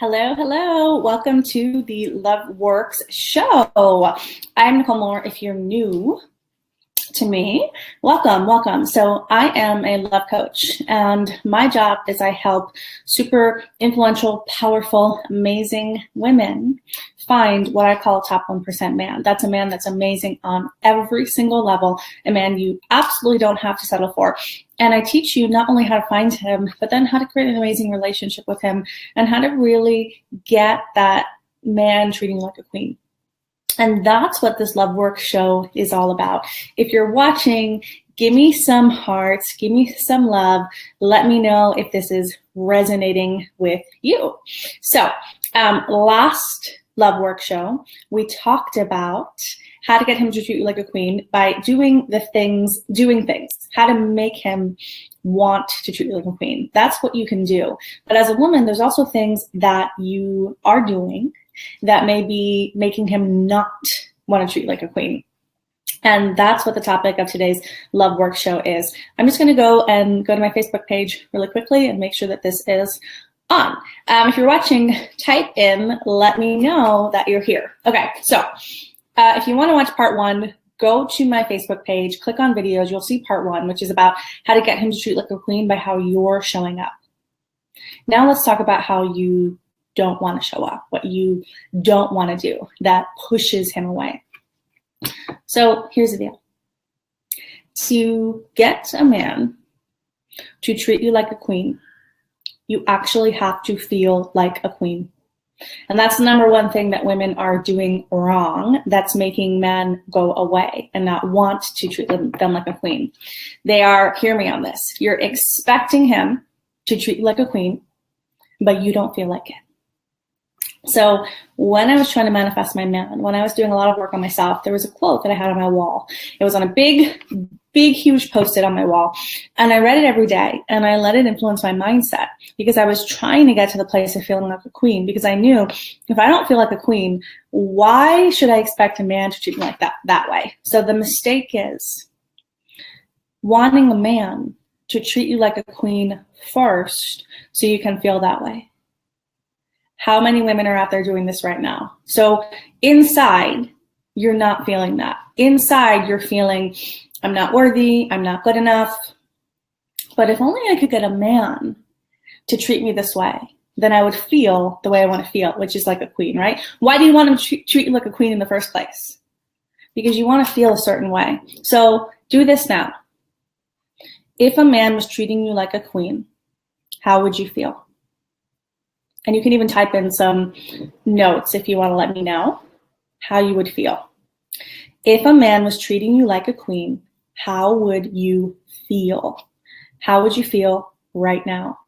Hello, hello. Welcome to the Love Works show. I'm Nicole Moore. If you're new to me, welcome. So I am a love coach, and my job is I help super influential, powerful, amazing women find what I call a top 1% man. That's a man that's amazing on every single level, a man you absolutely don't have to settle for. And I teach you not only how to find him, but then how to create an amazing relationship with him and how to really get that man treating you like a queen. And that's what this Love Work show is all about. If you're watching, give me some hearts, give me some love. Let me know if this is resonating with you. So last Love Work show, we talked about how to get him to treat you like a queen by doing things, how to make him want to treat you like a queen. That's what you can do. But as a woman, there's also things that you are doing that may be making him not want to treat you like a queen. And that's what the topic of today's Love Work show is. I'm just going to go to my Facebook page really quickly and make sure that this is on. If you're watching, type in, let me know that you're here. Okay, so if you want to watch part one, go to my Facebook page, click on videos, you'll see part one, which is about how to get him to treat like a queen by how you're showing up. Now let's talk about how you don't want to show up, what you don't want to do that pushes him away. So here's the deal. To get a man to treat you like a queen, you actually have to feel like a queen. And that's the number one thing that women are doing wrong that's making men go away and not want to treat them like a queen. They are, hear me on this, you're expecting him to treat you like a queen, but you don't feel like it. So when I was trying to manifest my man, when I was doing a lot of work on myself, there was a quote that I had on my wall. It was on a big, huge post-it on my wall. And I read it every day and I let it influence my mindset because I was trying to get to the place of feeling like a queen because I knew if I don't feel like a queen, why should I expect a man to treat me like that way? So the mistake is wanting a man to treat you like a queen first so you can feel that way. How many women are out there doing this right now? So inside, you're not feeling that. Inside, you're feeling, I'm not worthy, I'm not good enough. But if only I could get a man to treat me this way, then I would feel the way I want to feel, which is like a queen, right? Why do you want him to treat you like a queen in the first place? Because you want to feel a certain way. So do this now. If a man was treating you like a queen, how would you feel? And you can even type in some notes if you want to let me know how you would feel. If a man was treating you like a queen, how would you feel? How would you feel right now?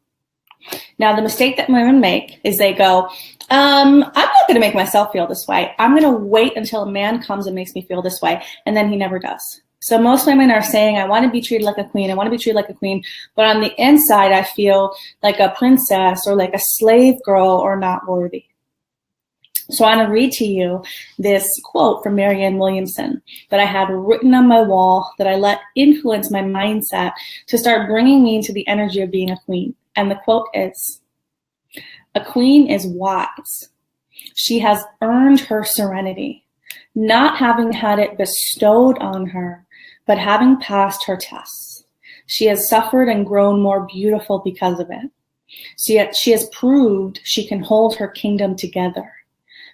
Now, the mistake that women make is they go, I'm not going to make myself feel this way. I'm going to wait until a man comes and makes me feel this way. And then he never does. So most women are saying, I want to be treated like a queen. I want to be treated like a queen. But on the inside, I feel like a princess or like a slave girl or not worthy. So I want to read to you this quote from Marianne Williamson that I had written on my wall that I let influence my mindset to start bringing me into the energy of being a queen. And the quote is, a queen is wise. She has earned her serenity, not having had it bestowed on her, but having passed her tests. She has suffered and grown more beautiful because of it. She has proved she can hold her kingdom together.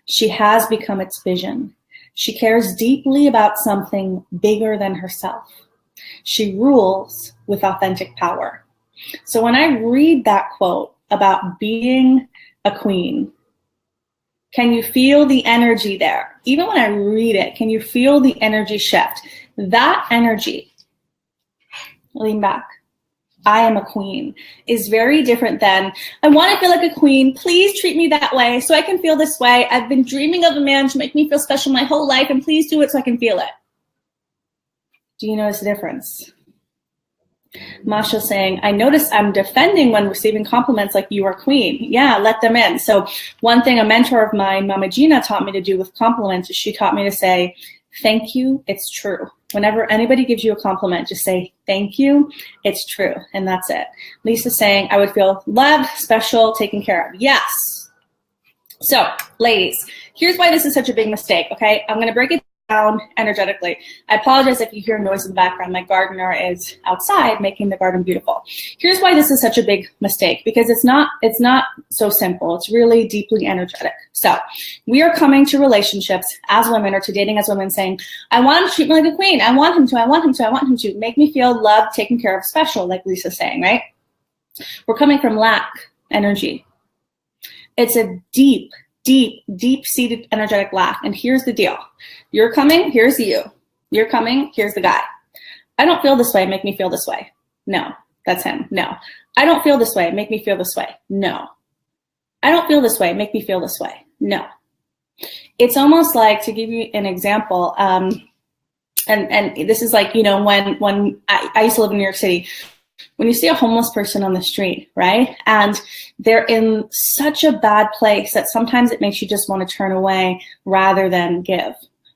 She has become its vision. She cares deeply about something bigger than herself. She rules with authentic power. So when I read that quote about being a queen, can you feel the energy there? Even when I read it, can you feel the energy shift? That energy, lean back, I am a queen, is very different than, I want to feel like a queen, please treat me that way so I can feel this way. I've been dreaming of a man to make me feel special my whole life, and please do it so I can feel it. Do you notice the difference? Masha's saying, I notice I'm defending when receiving compliments like you are queen. Yeah, let them in. So one thing a mentor of mine, Mama Gina, taught me to do with compliments is she taught me to say, thank you, it's true. Whenever anybody gives you a compliment, just say, thank you, it's true, and that's it. Lisa's saying, I would feel loved, special, taken care of. Yes, So, ladies, here's why this is such a big mistake, okay? I'm going to break it down energetically. I apologize if you hear noise in the background. My gardener is outside making the garden beautiful. Here's why this is such a big mistake, because it's not so simple. It's really deeply energetic. So, we are coming to relationships as women, or to dating as women, saying, I want him to treat me like a queen. I want him to, I want him to, I want him to make me feel loved, taken care of, special, like Lisa's saying, right? We're coming from lack energy. It's a deep, deep-seated energetic lack. And here's the deal. You're coming, here's you. You're coming, here's the guy. I don't feel this way, make me feel this way. No, that's him. No. I don't feel this way, make me feel this way. No. I don't feel this way, make me feel this way. No. It's almost like, to give you an example, and this is like, when I used to live in New York City, when you see a homeless person on the street, right, and they're in such a bad place that sometimes it makes you just want to turn away rather than give.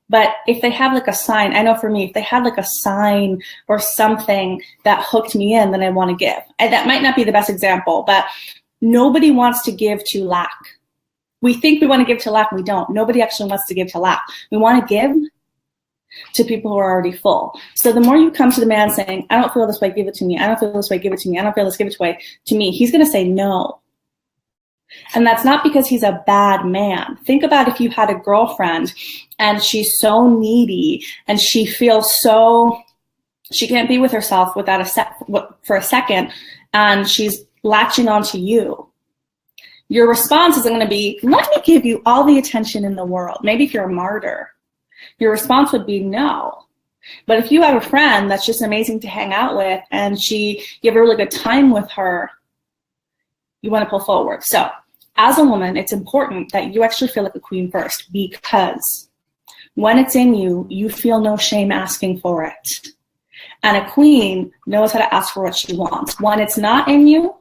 But if they have like a sign, I know for me, if they had like a sign or something that hooked me in, then I want to give. And that might not be the best example, but nobody wants to give to lack. We think we want to give to lack, we don't. Nobody actually wants to give to lack. We want to give to people who are already full. So the more you come to the man saying, I don't feel this way, give it to me. I don't feel this way, give it to me. I don't feel this, give it away to me. He's going to say no. And that's not because he's a bad man. Think about if you had a girlfriend and she's so needy and she feels so, she can't be with herself without for a second, and she's latching onto you. Your response isn't going to be, let me give you all the attention in the world. Maybe if you're a martyr, your response would be no. But if you have a friend that's just amazing to hang out with and you have a really good time with her, you want to pull forward. So as a woman, it's important that you actually feel like a queen first, because when it's in you, you feel no shame asking for it. And a queen knows how to ask for what she wants. When it's not in you,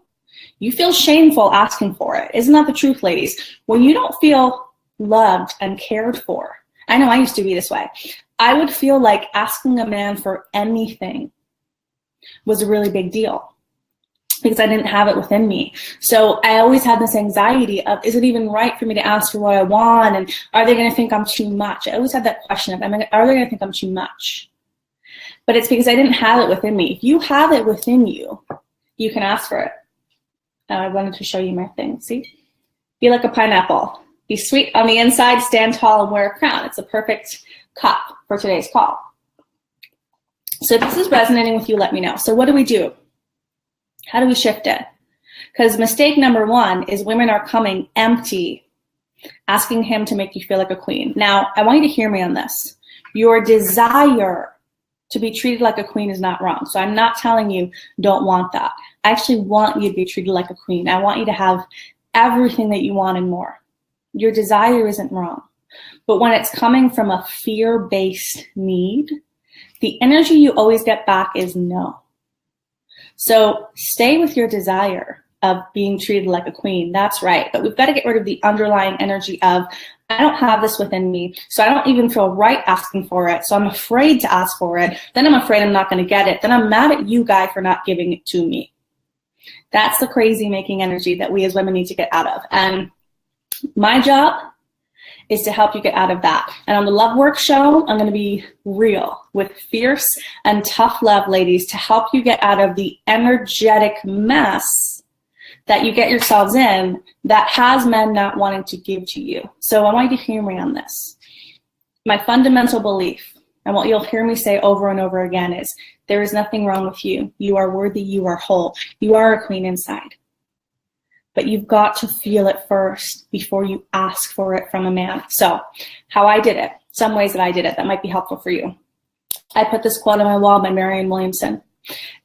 you feel shameful asking for it. Isn't that the truth, ladies? When you don't feel loved and cared for, I know I used to be this way. I would feel like asking a man for anything was a really big deal because I didn't have it within me. So I always had this anxiety of, is it even right for me to ask for what I want? And are they going to think I'm too much? I always had that question of, are they going to think I'm too much? But it's because I didn't have it within me. If you have it within you, you can ask for it. I wanted to show you my thing. See? Be like a pineapple. Be sweet on the inside, stand tall, and wear a crown. It's a perfect cup for today's call. So if this is resonating with you, let me know. So what do? How do we shift it? Because mistake number one is women are coming empty, asking him to make you feel like a queen. Now, I want you to hear me on this. Your desire to be treated like a queen is not wrong. So I'm not telling you don't want that. I actually want you to be treated like a queen. I want you to have everything that you want and more. Your desire isn't wrong. But when it's coming from a fear-based need, the energy you always get back is no. So stay with your desire of being treated like a queen. That's right. But we've got to get rid of the underlying energy of, I don't have this within me, so I don't even feel right asking for it. So I'm afraid to ask for it. Then I'm afraid I'm not going to get it. Then I'm mad at you, guy, for not giving it to me. That's the crazy making energy that we as women need to get out of. And my job is to help you get out of that. And on the Love Work Show, I'm going to be real with fierce and tough love, ladies, to help you get out of the energetic mess that you get yourselves in that has men not wanting to give to you. So I want you to hear me on this. My fundamental belief, and what you'll hear me say over and over again, is there is nothing wrong with you. You are worthy. You are whole. You are a queen inside. But you've got to feel it first before you ask for it from a man. So how I did it, some ways that I did it that might be helpful for you. I put this quote on my wall by Marianne Williamson,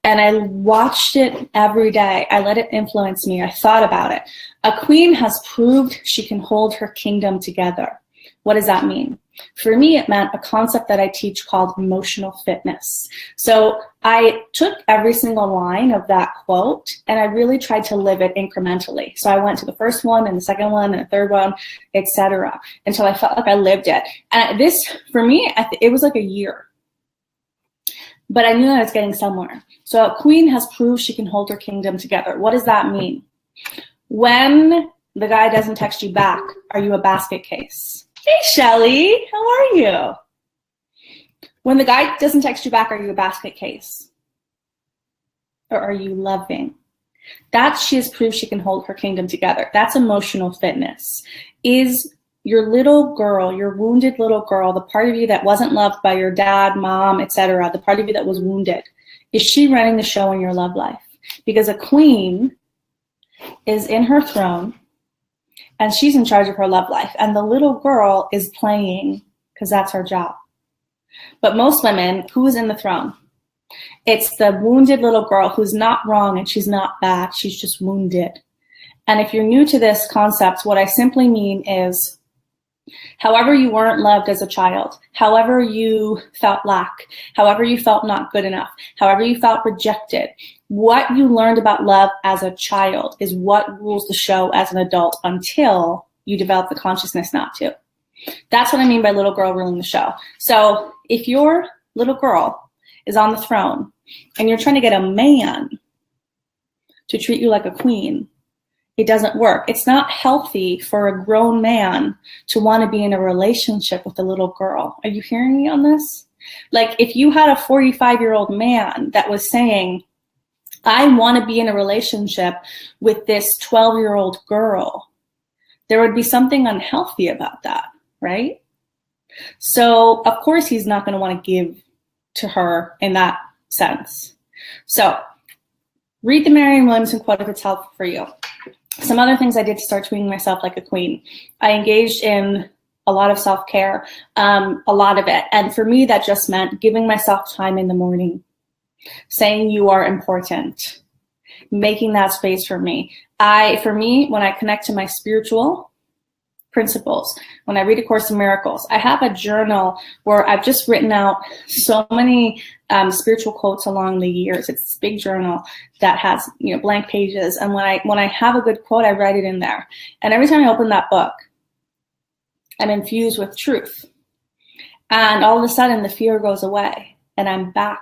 and I watched it every day. I let it influence me. I thought about it. A queen has proved she can hold her kingdom together. What does that mean? For me, it meant a concept that I teach called emotional fitness. So I took every single line of that quote and I really tried to live it incrementally. So I went to the first one and the second one and the third one, etc., until I felt like I lived it. And this, for me, it was like a year. But I knew I was getting somewhere. So a queen has proved she can hold her kingdom together. What does that mean? When The guy doesn't text you back. Are you a basket case? Hey, Shelly, how are you? When the guy doesn't text you back, are you a basket case? Or are you loving? That she has proved she can hold her kingdom together. That's emotional fitness. Is your little girl, your wounded little girl, the part of you that wasn't loved by your dad, mom, etc., the part of you that was wounded, is she running the show in your love life? Because a queen is in her throne and she's in charge of her love life. And the little girl is playing because that's her job. But most women, who's in the throne? It's the wounded little girl who's not wrong and she's not bad. She's just wounded. And if you're new to this concept, what I simply mean is, however you weren't loved as a child, however you felt lack, however you felt not good enough, however you felt rejected, what you learned about love as a child is what rules the show as an adult until you develop the consciousness not to. That's what I mean by little girl ruling the show. So if your little girl is on the throne and you're trying to get a man to treat you like a queen, it doesn't work. It's not healthy for a grown man to want to be in a relationship with a little girl. Are you hearing me on this? Like if you had a 45-year-old man that was saying, I want to be in a relationship with this 12-year-old girl, there would be something unhealthy about that, right? So of course he's not going to want to give to her in that sense. So read the Merriam-Webster quote if it's helpful for you. Some other things I did to start treating myself like a queen. I engaged in a lot of self-care, a lot of it. And for me, that just meant giving myself time in the morning, saying you are important, making that space for me. For me, when I connect to my spiritual principles, when I read A Course in Miracles, I have a journal where I've just written out so many spiritual quotes along the years. It's this big journal that has blank pages, and when I have a good quote, I write it in there. And every time I open that book, I'm infused with truth, and all of a sudden the fear goes away, and I'm back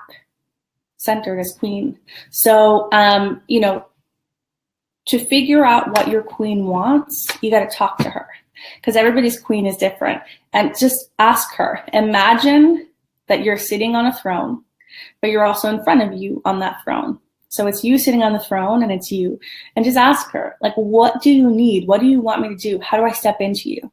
centered as queen. So to figure out what your queen wants, you got to talk to her. Because everybody's queen is different. And just ask her. Imagine that you're sitting on a throne, but you're also in front of you on that throne. So it's you sitting on the throne and it's you. And just ask her, like, what do you need? What do you want me to do? How do I step into you?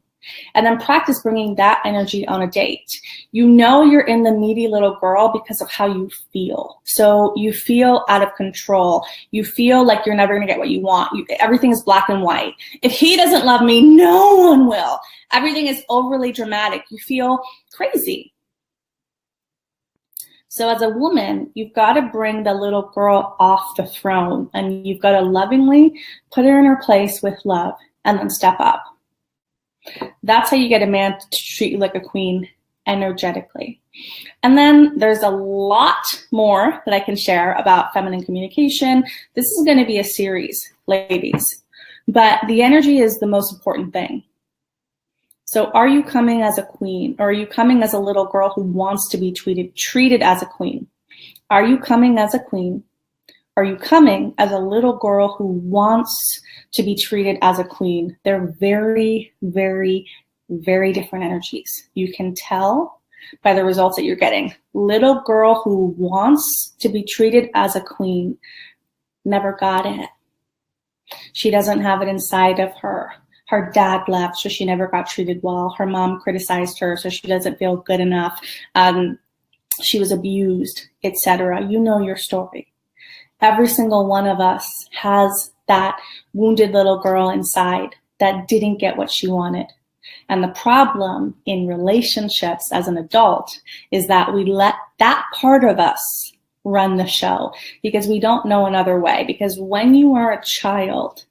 And then practice bringing that energy on a date. You know you're in the needy little girl because of how you feel. So you feel out of control. You feel like you're never going to get what you want. Everything is black and white. If he doesn't love me, no one will. Everything is overly dramatic. You feel crazy. So as a woman, you've got to bring the little girl off the throne, and you've got to lovingly put her in her place with love and then step up. That's how you get a man to treat you like a queen energetically. And then there's a lot more that I can share about feminine communication. This is going to be a series, ladies, but the energy is the most important thing. So are you coming as a queen, or are you coming as a little girl who wants to be treated as a queen? Are you coming as a queen? Are you coming as a little girl who wants to be treated as a queen? They're very, very, very different energies. You can tell by the results that you're getting. Little girl who wants to be treated as a queen never got it. She doesn't have it inside of her. Her dad left, so she never got treated well. Her mom criticized her, so she doesn't feel good enough. She was abused, etc. You know your story. Every single one of us has that wounded little girl inside that didn't get what she wanted. And the problem in relationships as an adult is that we let that part of us run the show because we don't know another way. Because when you are a child,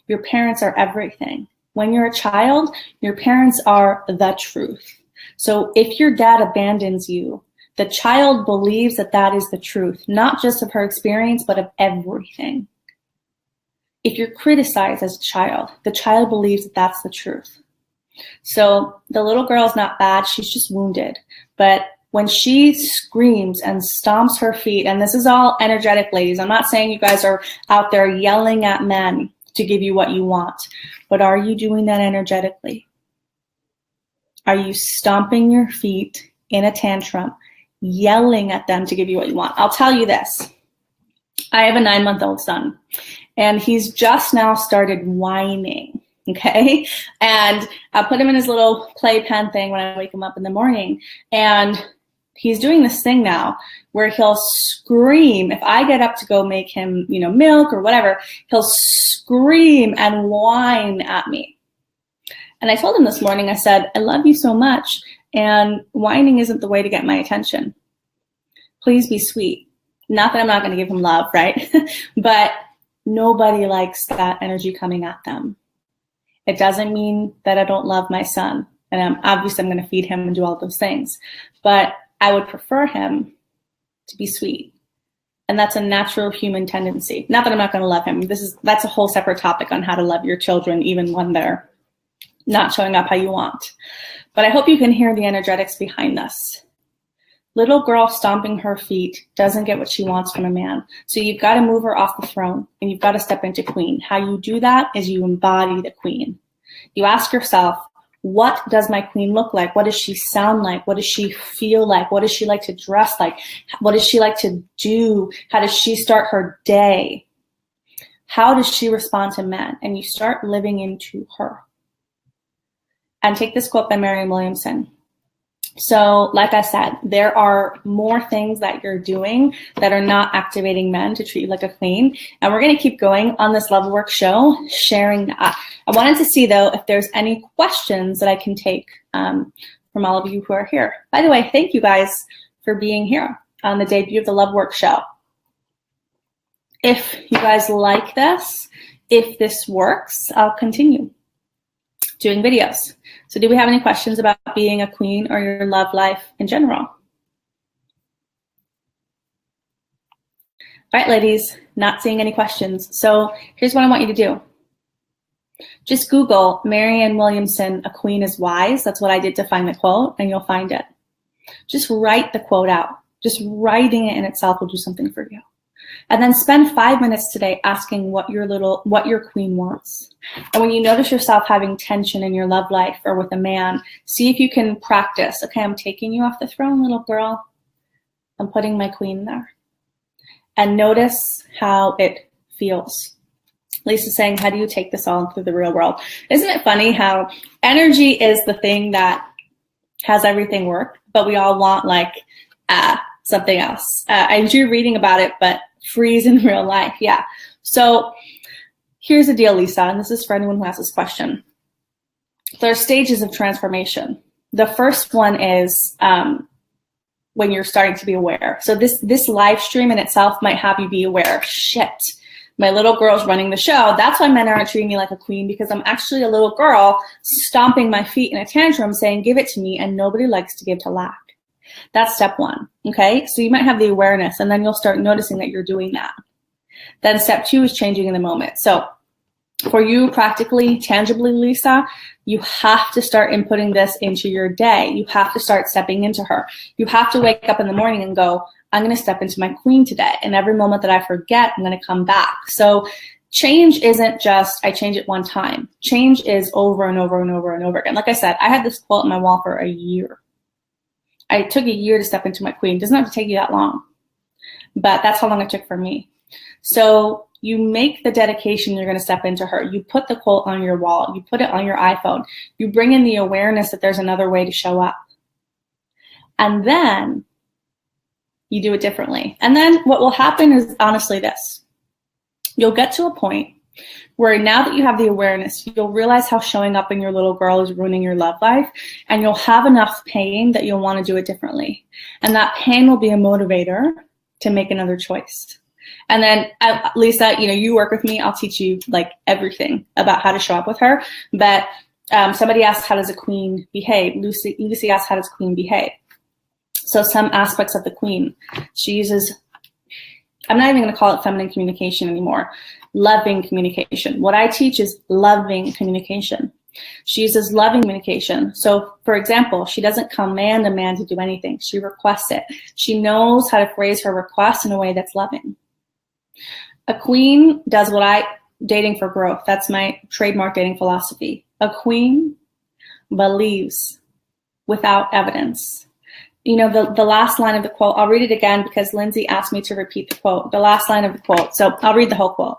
your parents are everything. When you're a child, your parents are the truth. So if your dad abandons you, the child believes that that is the truth, not just of her experience, but of everything. If you're criticized as a child, the child believes that that's the truth. So the little girl is not bad, she's just wounded. But when she screams and stomps her feet, and this is all energetic, ladies, I'm not saying you guys are out there yelling at men. to give you what you want. But are you doing that energetically? Are you stomping your feet in a tantrum, yelling at them to give you what you want? I'll tell you this. I have a 9-month-old son, and he's just now started whining, okay? And I put him in his little playpen thing when I wake him up in the morning, and he's doing this thing now where he'll scream. If I get up to go make him, milk or whatever, he'll scream and whine at me. And I told him this morning, I said, I love you so much, and whining isn't the way to get my attention. Please be sweet. Not that I'm not going to give him love, right? But nobody likes that energy coming at them. It doesn't mean that I don't love my son. And obviously I'm going to feed him and do all those things. But I would prefer him to be sweet. And that's a natural human tendency. Not that I'm not going to love him. That's a whole separate topic on how to love your children, even when they're not showing up how you want. But I hope you can hear the energetics behind this. Little girl stomping her feet doesn't get what she wants from a man. So you've got to move her off the throne, and you've got to step into queen. How you do that is you embody the queen. You ask yourself, what does my queen look like? What does she sound like? What does she feel like? What does she like to dress like? What does she like to do? How does she start her day? How does she respond to men? And you start living into her. And take this quote by Marianne Williamson. So, like I said, there are more things that you're doing that are not activating men to treat you like a queen. And we're going to keep going on this Love Work show, sharing that. I wanted to see, though, if there's any questions that I can take from all of you who are here. By the way, thank you guys for being here on the debut of the Love Work show. If you guys like this, if this works, I'll continue doing videos. So do we have any questions about being a queen or your love life in general? All right, ladies, not seeing any questions. So here's what I want you to do. Just Google Marianne Williamson, "A Queen is Wise." That's what I did to find the quote, and you'll find it. Just write the quote out. Just writing it in itself will do something for you. And then spend 5 minutes today asking what your queen wants. And when you notice yourself having tension in your love life or with a man, see if you can practice. Okay, I'm taking you off the throne, little girl. I'm putting my queen there. And notice how it feels. Lisa's saying, how do you take this all into the real world? Isn't it funny how energy is the thing that has everything work, but we all want something else. I enjoy reading about it, but freeze in real life. Yeah. So here's the deal, Lisa, and this is for anyone who asks this question. There are stages of transformation. The first one is when you're starting to be aware. So this live stream in itself might have you be aware. Shit, my little girl's running the show. That's why men aren't treating me like a queen, because I'm actually a little girl stomping my feet in a tantrum saying, give it to me, and nobody likes to give to lack. That's step one, okay? So you might have the awareness, and then you'll start noticing that you're doing that. Then step two is changing in the moment. So for you, practically, tangibly, Lisa, you have to start inputting this into your day. You have to start stepping into her. You have to wake up in the morning and go, I'm going to step into my queen today. And every moment that I forget, I'm going to come back. So change isn't just, I change it one time. Change is over and over and over and over again. Like I said, I had this quote on my wall for a year. I took a year to step into my queen. It doesn't have to take you that long, but that's how long it took for me. So you make the dedication you're going to step into her. You put the quote on your wall. You put it on your iPhone. You bring in the awareness that there's another way to show up. And then you do it differently. And then what will happen is honestly this. You'll get to a point where now that you have the awareness, you'll realize how showing up in your little girl is ruining your love life, and you'll have enough pain that you'll want to do it differently. And that pain will be a motivator to make another choice. And then, Lisa, you work with me. I'll teach you everything about how to show up with her. But somebody asked, how does a queen behave? Lucy asked, how does queen behave? So some aspects of the queen, she uses, I'm not even going to call it feminine communication anymore. Loving communication. What I teach is loving communication. She uses loving communication. So, for example, she doesn't command a man to do anything. She requests it. She knows how to phrase her request in a way that's loving. A queen does what I dating for growth. That's my trademark dating philosophy. A queen believes without evidence. You know, the last line of the quote, I'll read it again because Lindsay asked me to repeat the quote, the last line of the quote. So I'll read the whole quote.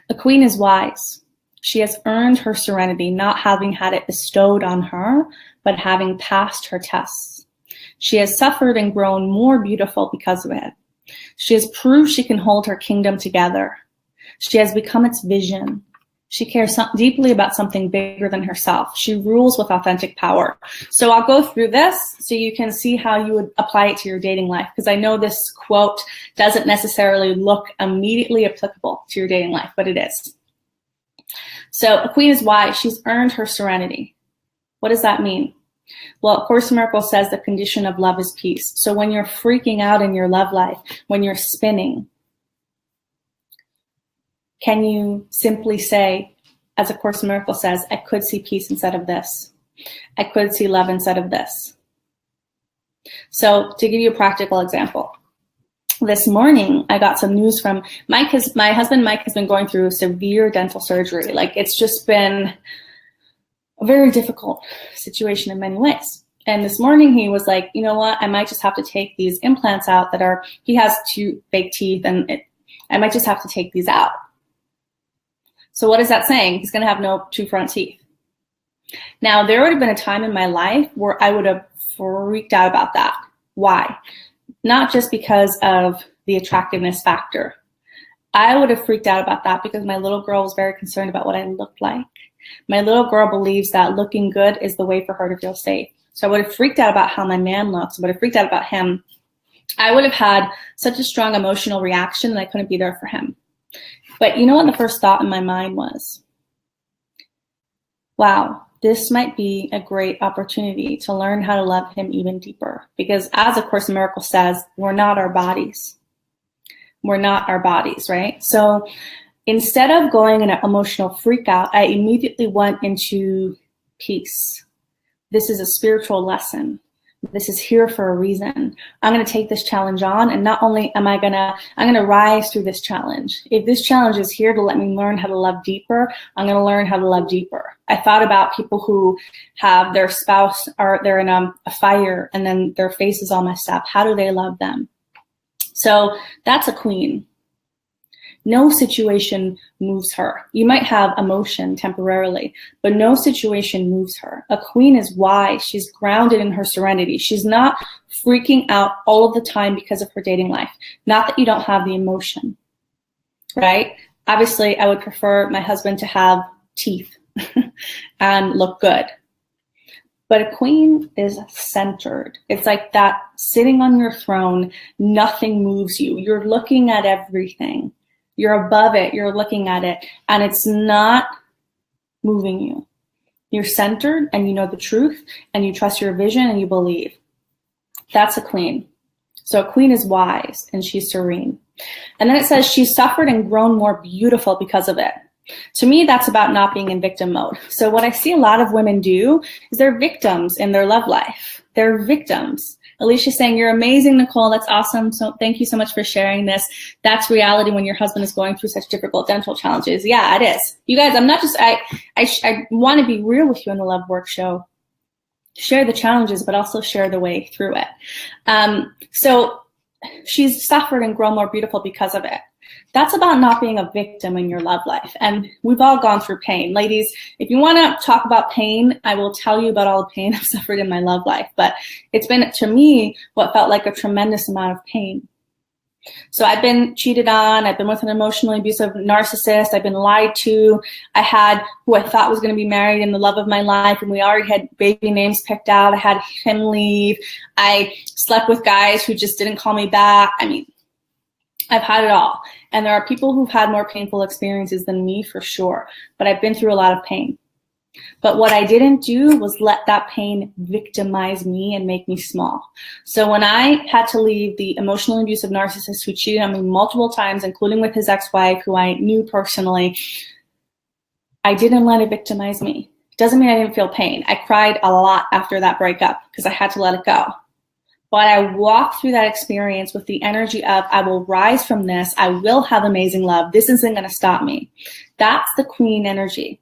A queen is wise. She has earned her serenity, not having had it bestowed on her, but having passed her tests. She has suffered and grown more beautiful because of it. She has proved she can hold her kingdom together. She has become its vision. She cares deeply about something bigger than herself. She rules with authentic power. So I'll go through this so you can see how you would apply it to your dating life, because I know this quote doesn't necessarily look immediately applicable to your dating life, but it is. So a queen is wise. She's earned her serenity. What does that mean? Well, A Course in Miracles says the condition of love is peace. So when you're freaking out in your love life, when you're spinning, can you simply say, as A Course in Miracles says, I could see peace instead of this. I could see love instead of this. So to give you a practical example, this morning I got some news from Mike. My husband Mike has been going through severe dental surgery. Like, it's just been a very difficult situation in many ways. And this morning he was like, you know what, I might just have to take these implants out he has 2 fake teeth, and I might just have to take these out. So what is that saying? He's going to have no 2 front teeth. Now, there would have been a time in my life where I would have freaked out about that. Why? Not just because of the attractiveness factor. I would have freaked out about that because my little girl was very concerned about what I looked like. My little girl believes that looking good is the way for her to feel safe. So I would have freaked out about how my man looks. I would have freaked out about him. I would have had such a strong emotional reaction that I couldn't be there for him. But you know what the first thought in my mind was? Wow, this might be a great opportunity to learn how to love him even deeper. Because as A Course in Miracles says, we're not our bodies. We're not our bodies, right? So instead of going in an emotional freak out, I immediately went into peace. This is a spiritual lesson. This is here for a reason. I'm going to take this challenge on, and not only I'm going to rise through this challenge. If this challenge is here to let me learn how to love deeper, I'm going to learn how to love deeper. I thought about people who have their spouse, or they're in a fire and then their face is all messed up. How do they love them? So that's a queen. No situation moves her. You might have emotion temporarily, but no situation moves her. A queen is wise. She's grounded in her serenity. She's not freaking out all of the time because of her dating life. Not that you don't have the emotion, right? Obviously, I would prefer my husband to have teeth and look good. But a queen is centered. It's like that sitting on your throne, nothing moves you. You're looking at everything. You're above it, you're looking at it, and it's not moving you. You're centered, and you know the truth, and you trust your vision, and you believe. That's a queen. So a queen is wise, and she's serene. And then it says she's suffered and grown more beautiful because of it. To me, that's about not being in victim mode. So what I see a lot of women do is they're victims in their love life. They're victims. Alicia's saying, you're amazing, Nicole. That's awesome. So thank you so much for sharing this. That's reality when your husband is going through such difficult dental challenges. Yeah, it is. You guys, I'm not just, I want to be real with you in the Love Work Show. Share the challenges, but also share the way through it. So she's suffered and grown more beautiful because of it. That's about not being a victim in your love life. And we've all gone through pain. Ladies, if you want to talk about pain, I will tell you about all the pain I've suffered in my love life. But it's been, to me, what felt like a tremendous amount of pain. So I've been cheated on. I've been with an emotionally abusive narcissist. I've been lied to. I had who I thought was going to be married in the love of my life, and we already had baby names picked out. I had him leave. I slept with guys who just didn't call me back. I mean, I've had it all. And there are people who've had more painful experiences than me for sure, but I've been through a lot of pain. But what I didn't do was let that pain victimize me and make me small. So when I had to leave the emotionally abusive narcissist who cheated on me multiple times, including with his ex-wife, who I knew personally, I didn't let it victimize me. Doesn't mean I didn't feel pain. I cried a lot after that breakup because I had to let it go. But I walk through that experience with the energy of, I will rise from this. I will have amazing love. This isn't going to stop me. That's the queen energy.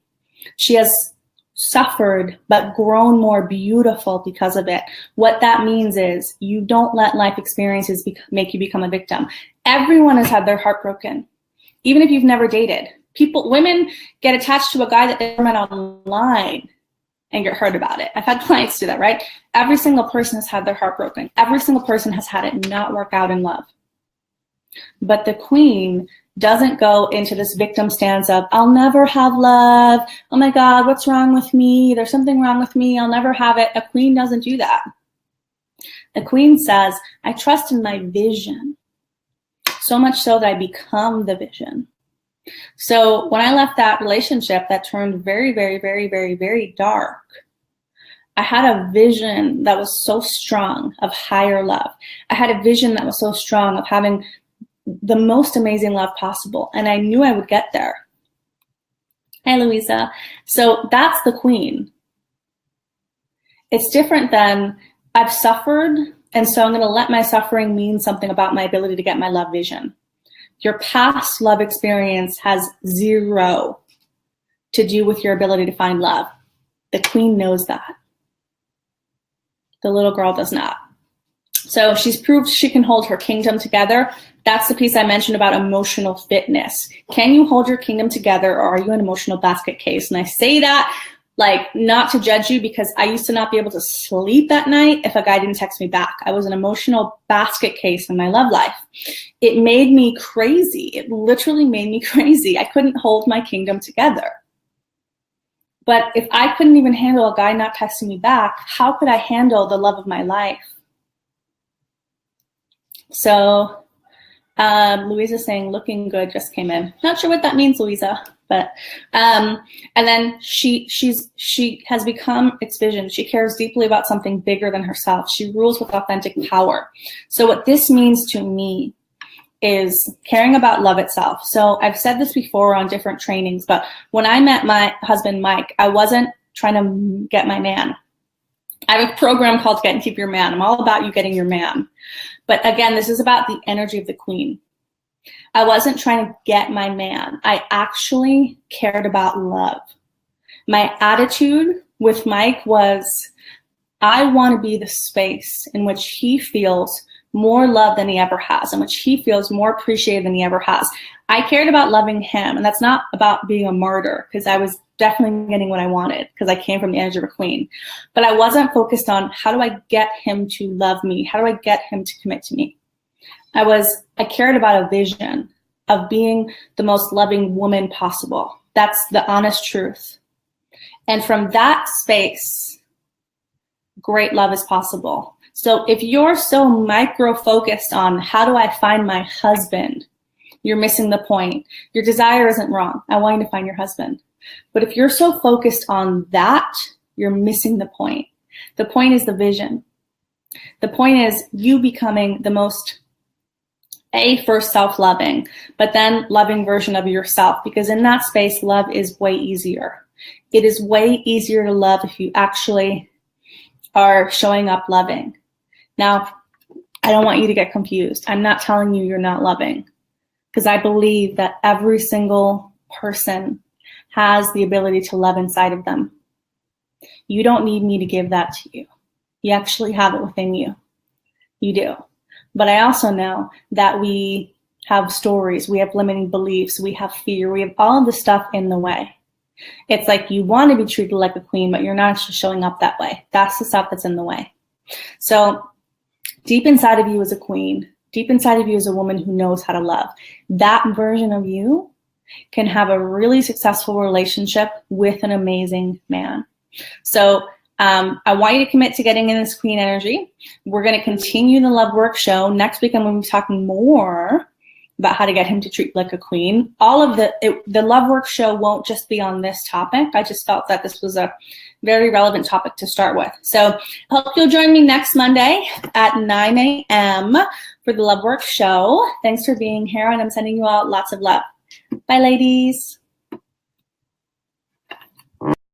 She has suffered, but grown more beautiful because of it. What that means is you don't let life experiences make you become a victim. Everyone has had their heart broken, even if you've never dated. Women get attached to a guy that they met online and get hurt about it. I've had clients do that, right? Every single person has had their heart broken. Every single person has had it not work out in love. But the queen doesn't go into this victim stance of, I'll never have love. Oh my God, what's wrong with me? There's something wrong with me. I'll never have it. A queen doesn't do that. The queen says, I trust in my vision, so much so that I become the vision. So when I left that relationship that turned very, very, very, very, very dark, I had a vision that was so strong of higher love. I had a vision that was so strong of having the most amazing love possible. And I knew I would get there. Hi, Louisa. So that's the queen. It's different than I've suffered, and so I'm going to let my suffering mean something about my ability to get my love vision. Your past love experience has zero to do with your ability to find love. The queen knows that. The little girl does not. So she's proved she can hold her kingdom together. That's the piece I mentioned about emotional fitness. Can you hold your kingdom together, or are you an emotional basket case? And I say that like not to judge you, because I used to not be able to sleep at night if a guy didn't text me back. I was an emotional basket case in my love life. It made me crazy. It literally made me crazy. I couldn't hold my kingdom together. But if I couldn't even handle a guy not texting me back, how could I handle the love of my life? So Louisa's saying, looking good just came in. Not sure what that means, Louisa. But and then she has become its vision. She cares deeply about something bigger than herself. She rules with authentic power. So what this means to me is caring about love itself. So I've said this before on different trainings, but when I met my husband, Mike, I wasn't trying to get my man. I have a program called Get and Keep Your Man. I'm all about you getting your man. But again, this is about the energy of the queen. I wasn't trying to get my man. I actually cared about love. My attitude with Mike was, I want to be the space in which he feels more love than he ever has, in which he feels more appreciated than he ever has. I cared about loving him, and that's not about being a martyr, because I was definitely getting what I wanted, because I came from the energy of a queen. But I wasn't focused on, how do I get him to love me? How do I get him to commit to me? I cared about a vision of being the most loving woman possible. That's the honest truth. And from that space, great love is possible. So if you're so micro-focused on, how do I find my husband? You're missing the point. Your desire isn't wrong. I want you to find your husband. But if you're so focused on that, you're missing the point. The point is the vision. The point is you becoming the most first self-loving, but then loving version of yourself, because in that space, love is way easier. It is way easier to love if you actually are showing up loving. Now, I don't want you to get confused. I'm not telling you you're not loving, because I believe that every single person has the ability to love inside of them. You don't need me to give that to you. You actually have it within you. You do. But I also know that we have stories, we have limiting beliefs, we have fear, we have all of the stuff in the way. It's like you want to be treated like a queen, but you're not actually showing up that way. That's the stuff that's in the way. So deep inside of you is a queen. Deep inside of you is a woman who knows how to love. That version of you can have a really successful relationship with an amazing man. So I want you to commit to getting in this queen energy. We're going to continue the Love Work show. Next week, I'm going to be talking more about how to get him to treat like a queen. All of the Love Work show won't just be on this topic. I just felt that this was a very relevant topic to start with. So I hope you'll join me next Monday at 9 a.m. for the Love Work show. Thanks for being here, and I'm sending you all lots of love. Bye, ladies.